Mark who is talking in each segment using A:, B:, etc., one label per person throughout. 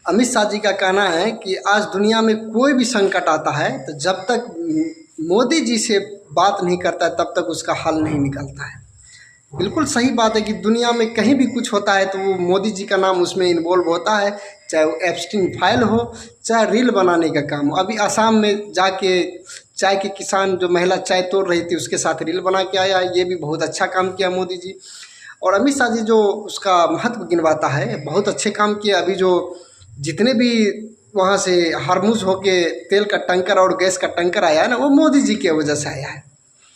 A: अमित शाह जी का कहना है कि आज दुनिया में कोई भी संकट आता है तो जब तक मोदी जी से बात नहीं करता है तब तक उसका हल नहीं निकलता है। बिल्कुल सही बात है कि दुनिया में कहीं भी कुछ होता है तो वो मोदी जी का नाम उसमें इन्वॉल्व होता है, चाहे वो एप्स्टीन फाइल हो, चाहे रील बनाने का काम हो। अभी असम में जाके चाय के किसान जो महिला चाय तोड़ रही थी उसके साथ रील बना के आया, ये भी बहुत अच्छा काम किया मोदी जी। और अमित शाह जी जो उसका महत्व गिनवाता है, बहुत अच्छे काम किए। अभी जो जितने भी वहाँ से हरमुज होके तेल का टंकर और गैस का टंकर आया है ना, वो मोदी जी की वजह से आया है।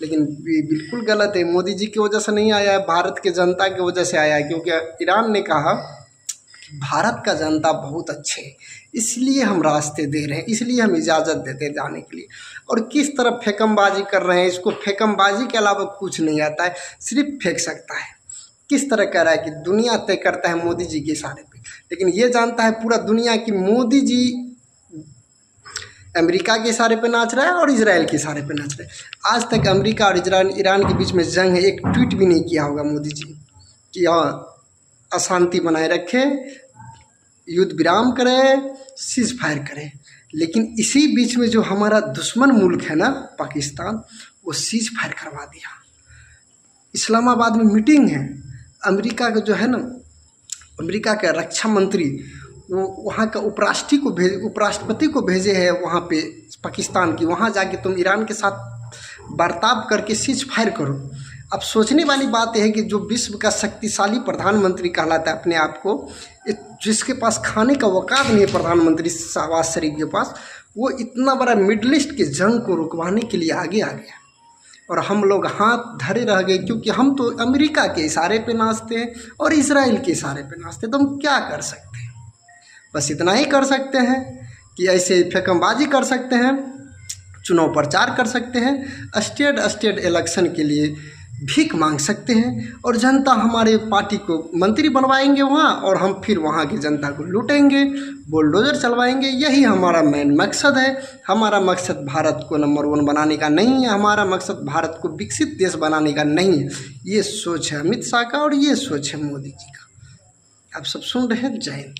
A: लेकिन बिल्कुल गलत है, मोदी जी की वजह से नहीं आया है, भारत के जनता की वजह से आया है। क्योंकि ईरान ने कहा कि भारत का जनता बहुत अच्छे है, इसलिए हम रास्ते दे रहे हैं, इसलिए हम इजाज़त देते हैं जाने के लिए। और किस तरह फेकमबाजी कर रहे हैं, इसको फेकमबाजी के अलावा कुछ नहीं आता है, सिर्फ फेंक सकता है। किस तरह कह रहा है कि दुनिया तय करता है मोदी जी के इशारे पे, लेकिन ये जानता है पूरा दुनिया कि मोदी जी अमेरिका के इशारे पे नाच रहा है और इजराइल के इशारे पे नाच रहा है। आज तक अमेरिका और ईरान के बीच में जंग है, एक ट्वीट भी नहीं किया होगा मोदी जी कि हाँ अशांति बनाए रखे, युद्ध विराम करे, सीज फायर करे। लेकिन इसी बीच में जो हमारा दुश्मन मुल्क है ना पाकिस्तान, वो सीज फायर करवा दिया। इस्लामाबाद में मीटिंग है, अमेरिका का जो है ना, अमेरिका का रक्षा मंत्री वो वहाँ का उपराष्ट्रपति को भेजे हैं वहाँ पे पाकिस्तान की, वहाँ जाके तुम ईरान के साथ बर्ताव करके सीज फायर करो। अब सोचने वाली बात यह है कि जो विश्व का शक्तिशाली प्रधानमंत्री कहलाता है अपने आप को, जिसके पास खाने का औकात नहीं है प्रधानमंत्री शहबाज शरीफ के पास, वो इतना बड़ा मिडल ईस्ट की जंग को रुकवाने के लिए आगे आ गया। और हम लोग हाथ धरे रह गए क्योंकि हम तो अमेरिका के इशारे पे नाचते हैं और इजराइल के इशारे पे नाचते हैं। तो हम क्या कर सकते हैं? बस इतना ही कर सकते हैं कि ऐसे फेकमबाजी कर सकते हैं, चुनाव प्रचार कर सकते हैं, स्टेट इलेक्शन के लिए भीख मांग सकते हैं और जनता हमारे पार्टी को मंत्री बनवाएंगे वहाँ, और हम फिर वहाँ की जनता को लूटेंगे, बुलडोजर चलवाएंगे। यही हमारा मेन मकसद है। हमारा मकसद भारत को नंबर 1 बनाने का नहीं है, हमारा मकसद भारत को विकसित देश बनाने का नहीं है। ये सोच है अमित शाह का और ये सोच है मोदी जी का। आप सब सुन रहे हैं। जय हिंद।